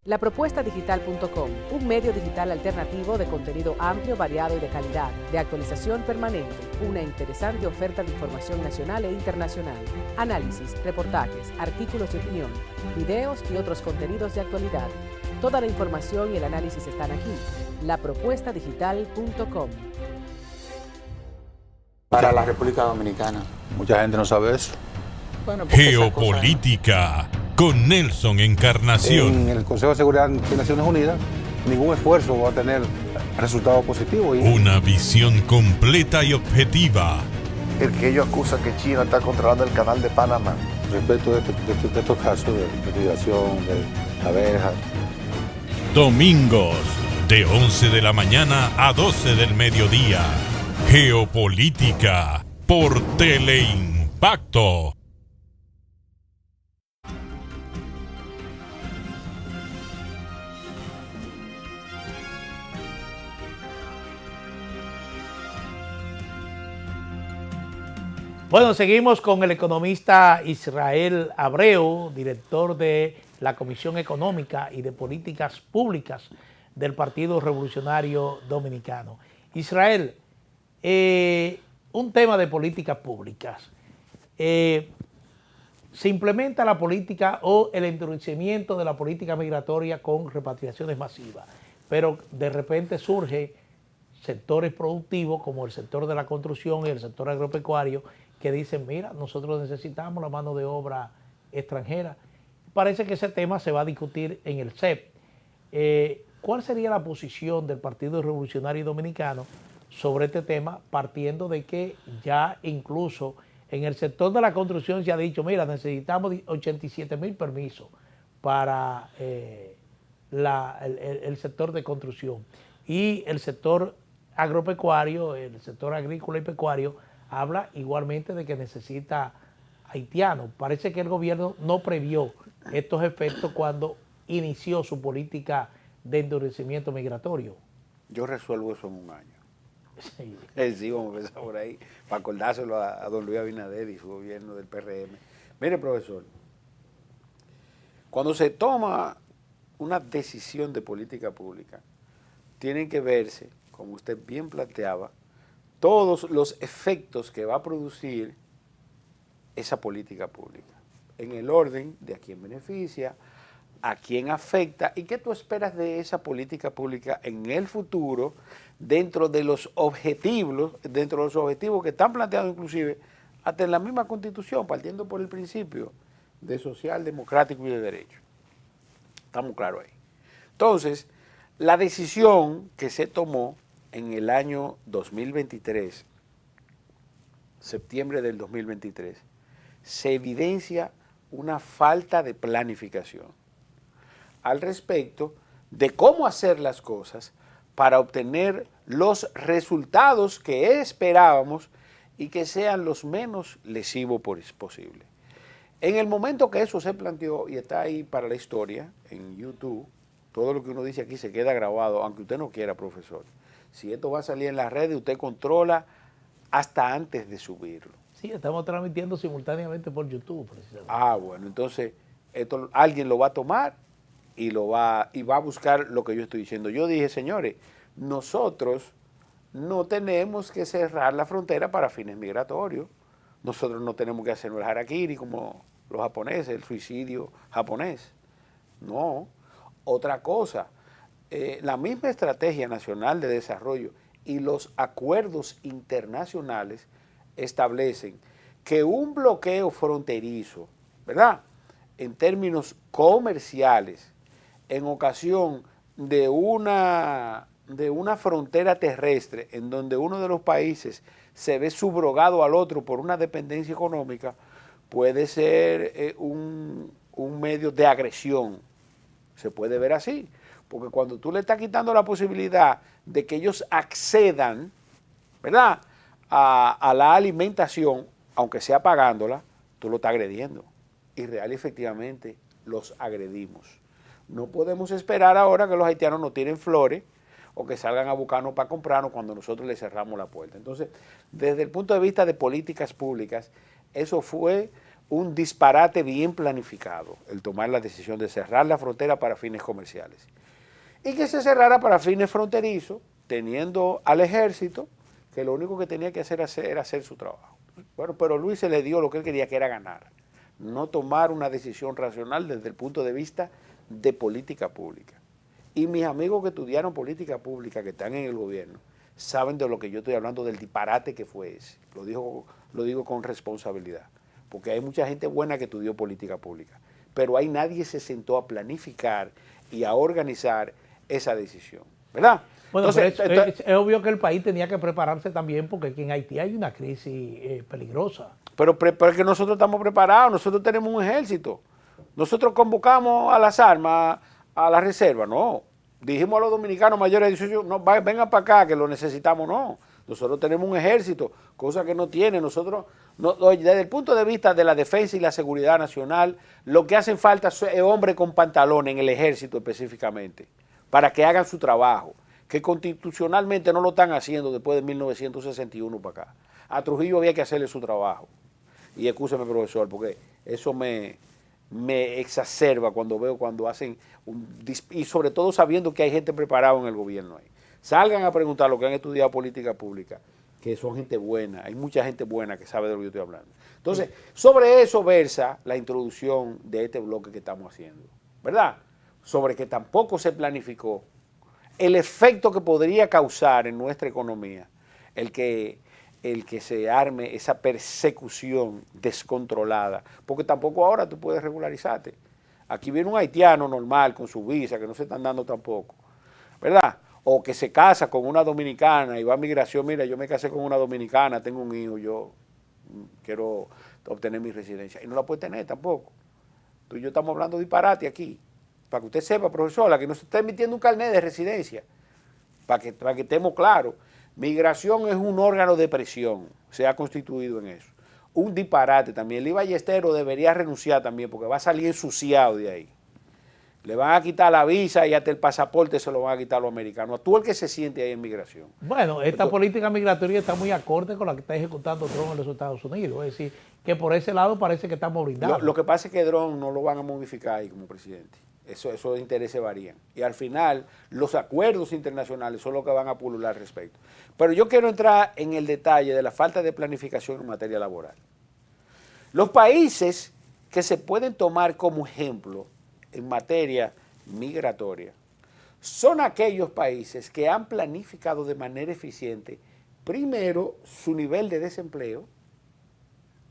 Lapropuestadigital.com, un medio digital alternativo de contenido amplio, variado y de calidad, de actualización permanente, una interesante oferta de información nacional e internacional, análisis, reportajes, artículos de opinión, videos y otros contenidos de actualidad. Toda la información y el análisis están aquí. Lapropuestadigital.com. Para la República Dominicana. Mucha gente no sabe eso. Bueno, porque Geopolítica con Nelson Encarnación. En el Consejo de Seguridad de Naciones Unidas, ningún esfuerzo va a tener resultados positivos. Una visión completa y objetiva. El que ellos acusan que China está controlando el canal de Panamá. Respecto de estos casos de migración, de abejas. Domingos, de 11 de la mañana a 12 del mediodía. Geopolítica por Teleimpacto. Bueno, seguimos con el economista Israel Abreu, director de la Comisión Económica y de Políticas Públicas del Partido Revolucionario Dominicano. Israel, un tema de políticas públicas. Se implementa la política o el endurecimiento de la política migratoria con repatriaciones masivas, pero de repente surgen sectores productivos como el sector de la construcción y el sector agropecuario que dicen, mira, nosotros necesitamos la mano de obra extranjera. Parece que ese tema se va a discutir en el CEP. ¿Cuál sería la posición del Partido Revolucionario Dominicano sobre este tema, partiendo de que ya incluso en el sector de la construcción se ha dicho, mira, necesitamos 87,000 permisos para el sector de construcción, y el sector agropecuario, el sector agrícola y pecuario, habla igualmente de que necesita haitianos? Parece que el gobierno no previó estos efectos cuando inició su política de endurecimiento migratorio. Yo resuelvo eso en un año. Sí. Sí, vamos a empezar por ahí, para acordárselo a don Luis Abinader y su gobierno del PRM. Mire, profesor, cuando se toma una decisión de política pública, tienen que verse, como usted bien planteaba, todos los efectos que va a producir esa política pública, en el orden de a quién beneficia, a quién afecta y qué tú esperas de esa política pública en el futuro dentro de los objetivos que están planteados inclusive hasta en la misma Constitución, partiendo por el principio de social, democrático y de derecho. Estamos claros ahí. Entonces, la decisión que se tomó en el año 2023, septiembre del 2023, se evidencia una falta de planificación al respecto de cómo hacer las cosas para obtener los resultados que esperábamos y que sean los menos lesivos posible. En el momento que eso se planteó, y está ahí para la historia, en YouTube, todo lo que uno dice aquí se queda grabado, aunque usted no quiera, profesor. Si esto va a salir en las redes, usted controla hasta antes de subirlo. Sí, estamos transmitiendo simultáneamente por YouTube, precisamente. Ah, bueno, entonces esto alguien lo va a tomar y va a buscar lo que yo estoy diciendo. Yo dije, señores, nosotros no tenemos que cerrar la frontera para fines migratorios. Nosotros no tenemos que hacernos el harakiri como los japoneses, el suicidio japonés. No. Otra cosa, la misma Estrategia Nacional de Desarrollo y los acuerdos internacionales establecen que un bloqueo fronterizo, ¿verdad?, en términos comerciales, en ocasión de una frontera terrestre en donde uno de los países se ve subrogado al otro por una dependencia económica, puede ser un medio de agresión. Se puede ver así, porque cuando tú le estás quitando la posibilidad de que ellos accedan, ¿verdad?, a la alimentación, aunque sea pagándola, tú lo estás agrediendo. Y real y efectivamente los agredimos. No podemos esperar ahora que los haitianos nos tiren flores o que salgan a buscarnos para comprarnos cuando nosotros les cerramos la puerta. Entonces, desde el punto de vista de políticas públicas, eso fue un disparate bien planificado, el tomar la decisión de cerrar la frontera para fines comerciales. Y que se cerrara para fines fronterizos, teniendo al ejército, que lo único que tenía que hacer era hacer su trabajo. Bueno, pero Luis se le dio lo que él quería, que era ganar. No tomar una decisión racional desde el punto de vista de política pública. Y mis amigos que estudiaron política pública, que están en el gobierno, saben de lo que yo estoy hablando, del disparate que fue ese. Lo digo con responsabilidad, porque hay mucha gente buena que estudió política pública, pero ahí nadie se sentó a planificar y a organizar esa decisión, ¿verdad? Bueno, entonces, es obvio que el país tenía que prepararse también porque aquí en Haití hay una crisis peligrosa. Pero es que nosotros estamos preparados, nosotros tenemos un ejército. Nosotros convocamos a las armas, a la reserva, no. Dijimos a los dominicanos mayores de 18, no, vengan para acá que lo necesitamos, no. Nosotros tenemos un ejército, cosa que no tiene. Nosotros, desde el punto de vista de la defensa y la seguridad nacional, lo que hacen falta es hombres con pantalones en el ejército específicamente, para que hagan su trabajo, que constitucionalmente no lo están haciendo después de 1961 para acá. A Trujillo había que hacerle su trabajo. Y excúseme, profesor, porque eso me exacerba cuando hacen, y sobre todo sabiendo que hay gente preparada en el gobierno ahí. Salgan a preguntar lo que han estudiado política pública, que son gente buena, hay mucha gente buena que sabe de lo que yo estoy hablando. Entonces, sobre eso versa la introducción de este bloque que estamos haciendo, ¿verdad? Sobre que tampoco se planificó el efecto que podría causar en nuestra economía el que se arme esa persecución descontrolada, porque tampoco ahora tú puedes regularizarte. Aquí viene un haitiano normal con su visa, que no se están dando tampoco, ¿verdad? O que se casa con una dominicana y va a migración, mira, yo me casé con una dominicana, tengo un hijo, yo quiero obtener mi residencia. Y no la puede tener tampoco. Tú y yo estamos hablando disparate aquí, para que usted sepa, profesora, que no se está emitiendo un carnet de residencia, para que estemos claros. Migración es un órgano de presión, se ha constituido en eso. Un disparate también. Lee Ballesteros debería renunciar también porque va a salir ensuciado de ahí. Le van a quitar la visa y hasta el pasaporte se lo van a quitar a los americanos. A tú el que se siente ahí en migración. Bueno, esta política migratoria está muy acorde con la que está ejecutando Trump en los Estados Unidos. Es decir, que por ese lado parece que estamos blindados. Lo que pasa es que Trump no lo van a modificar ahí como presidente. Esos intereses varían. Y al final, los acuerdos internacionales son los que van a pulular al respecto. Pero yo quiero entrar en el detalle de la falta de planificación en materia laboral. Los países que se pueden tomar como ejemplo en materia migratoria son aquellos países que han planificado de manera eficiente, primero, su nivel de desempleo,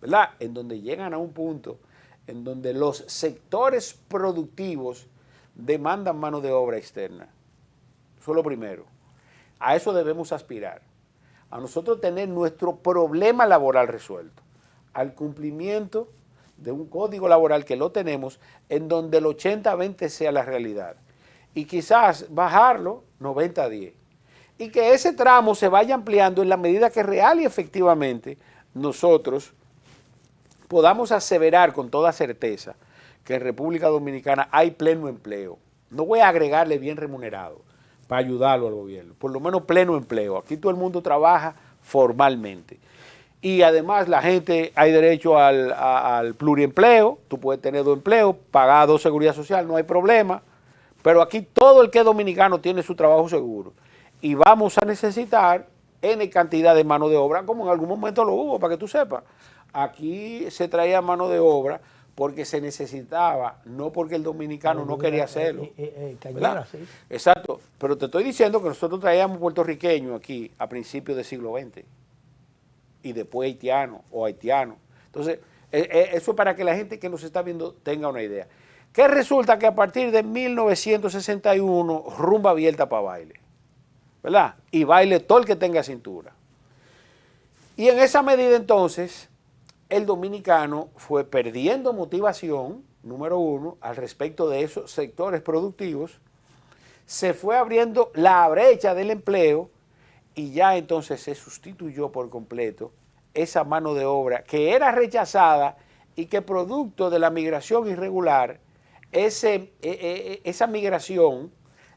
¿verdad? En donde llegan a un punto en donde los sectores productivos demandan mano de obra externa. Eso es lo primero. A eso debemos aspirar. A nosotros tener nuestro problema laboral resuelto. Al cumplimiento de un código laboral que lo tenemos, en donde el 80-20 sea la realidad. Y quizás bajarlo 90-10. Y que ese tramo se vaya ampliando en la medida que real y efectivamente nosotros podamos aseverar con toda certeza que en República Dominicana hay pleno empleo. No voy a agregarle bien remunerado para ayudarlo al gobierno, por lo menos pleno empleo. Aquí todo el mundo trabaja formalmente. Y además la gente hay derecho al pluriempleo, tú puedes tener 2 empleos, pagar 2 seguridad social, no hay problema, pero aquí todo el que es dominicano tiene su trabajo seguro. Y vamos a necesitar N cantidad de mano de obra, como en algún momento lo hubo, para que tú sepas. Aquí se traía mano de obra porque se necesitaba, no porque el dominicano no quería hacerlo. Sí. Exacto, pero te estoy diciendo que nosotros traíamos puertorriqueños aquí a principios del siglo XX y después haitianos o haitianos. Entonces, eso es para que la gente que nos está viendo tenga una idea. Que resulta que a partir de 1961, rumba abierta para baile, ¿verdad? Y baile todo el que tenga cintura. Y en esa medida entonces, el dominicano fue perdiendo motivación, número 1, al respecto de esos sectores productivos, se fue abriendo la brecha del empleo y ya entonces se sustituyó por completo esa mano de obra que era rechazada y que producto de la migración irregular, esa migración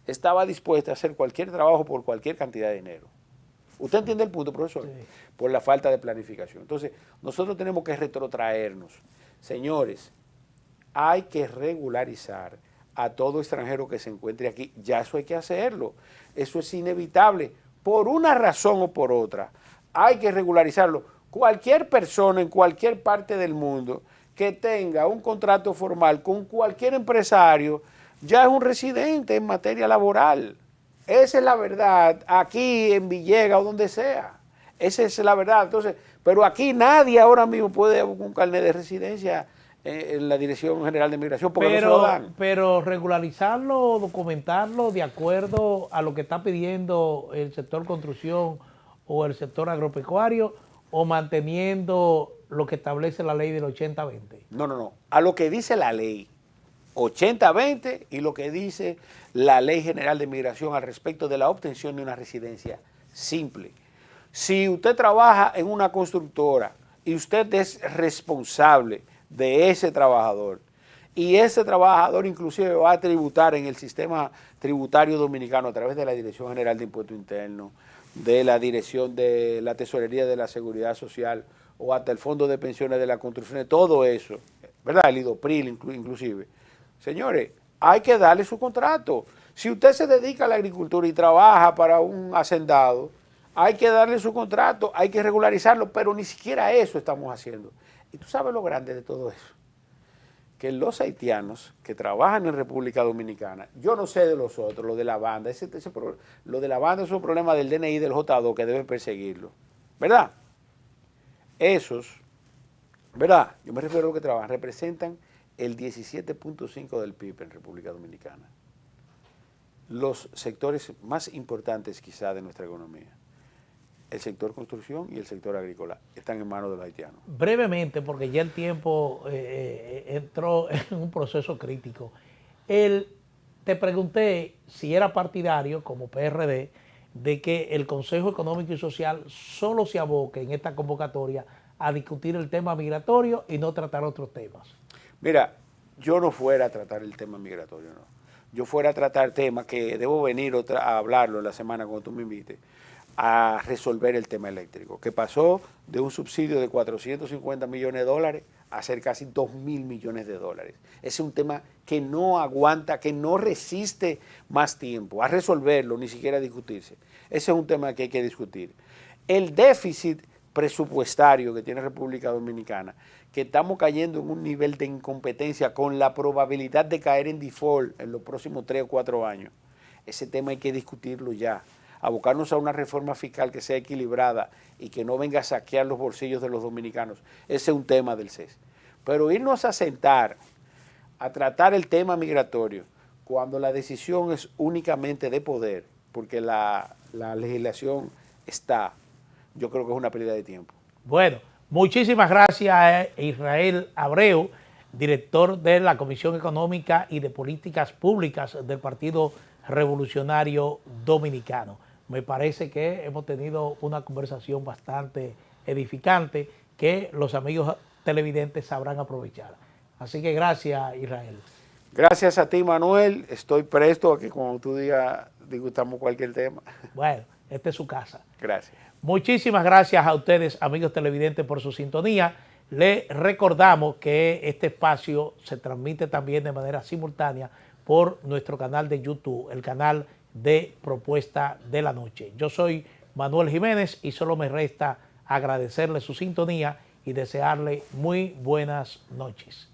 estaba dispuesta a hacer cualquier trabajo por cualquier cantidad de dinero. ¿Usted entiende el punto, profesor? Sí. Por la falta de planificación. Entonces, nosotros tenemos que retrotraernos. Señores, hay que regularizar a todo extranjero que se encuentre aquí. Ya eso hay que hacerlo. Eso es inevitable. Por una razón o por otra, hay que regularizarlo. Cualquier persona en cualquier parte del mundo que tenga un contrato formal con cualquier empresario, ya es un residente en materia laboral. Esa es la verdad, aquí en Villegas o donde sea. Esa es la verdad. Entonces, pero aquí nadie ahora mismo puede un carnet de residencia en la Dirección General de Migración porque no se lo dan. Pero regularizarlo, documentarlo de acuerdo a lo que está pidiendo el sector construcción o el sector agropecuario o manteniendo lo que establece la ley del 80-20. No. A lo que dice la ley 80-20 y lo que dice la Ley General de Migración al respecto de la obtención de una residencia simple. Si usted trabaja en una constructora y usted es responsable de ese trabajador y ese trabajador inclusive va a tributar en el sistema tributario dominicano a través de la Dirección General de Impuestos Internos, de la Dirección de la Tesorería de la Seguridad Social o hasta el Fondo de Pensiones de la Construcción, todo eso, ¿verdad? El IDOPRIL inclusive. Señores, hay que darle su contrato. Si usted se dedica a la agricultura y trabaja para un hacendado, hay que darle su contrato, hay que regularizarlo, pero ni siquiera eso estamos haciendo. Y tú sabes lo grande de todo eso, que los haitianos que trabajan en República Dominicana, yo no sé de los otros, lo de la banda, lo de la banda es un problema del DNI y del J2 que deben perseguirlo, ¿verdad? Esos, ¿verdad? Yo me refiero a los que trabajan, representan el 17.5 del PIB en República Dominicana. Los sectores más importantes quizá de nuestra economía, el sector construcción y el sector agrícola, están en manos de los haitianos. Brevemente, porque ya el tiempo entró en un proceso crítico. Te pregunté si era partidario, como PRD, de que el Consejo Económico y Social solo se aboque en esta convocatoria a discutir el tema migratorio y no tratar otros temas. Mira, yo no fuera a tratar el tema migratorio, no. yo fuera a tratar temas que debo venir a hablarlo la semana cuando tú me invites, a resolver el tema eléctrico, que pasó de un subsidio de 450 millones de dólares a ser casi 2.000 millones de dólares. Ese es un tema que no aguanta, que no resiste más tiempo a resolverlo, ni siquiera a discutirse. Ese es un tema que hay que discutir. El déficit presupuestario que tiene República Dominicana, que estamos cayendo en un nivel de incompetencia con la probabilidad de caer en default en los próximos 3 o 4 años, ese tema hay que discutirlo ya. Abocarnos a una reforma fiscal que sea equilibrada y que no venga a saquear los bolsillos de los dominicanos. Ese es un tema del CES. Pero irnos a sentar a tratar el tema migratorio cuando la decisión es únicamente de poder, porque la legislación está, yo creo que es una pérdida de tiempo. Bueno, muchísimas gracias a Israel Abreu, director de la Comisión Económica y de Políticas Públicas del Partido Revolucionario Dominicano. Me parece que hemos tenido una conversación bastante edificante que los amigos televidentes sabrán aprovechar. Así que gracias, Israel. Gracias a ti, Manuel. Estoy presto a que cuando tú digas, discutamos cualquier tema. Bueno, esta es su casa. Gracias. Muchísimas gracias a ustedes, amigos televidentes, por su sintonía. Les recordamos que este espacio se transmite también de manera simultánea por nuestro canal de YouTube, el canal de Propuesta de la Noche. Yo soy Manuel Jiménez y solo me resta agradecerle su sintonía y desearle muy buenas noches.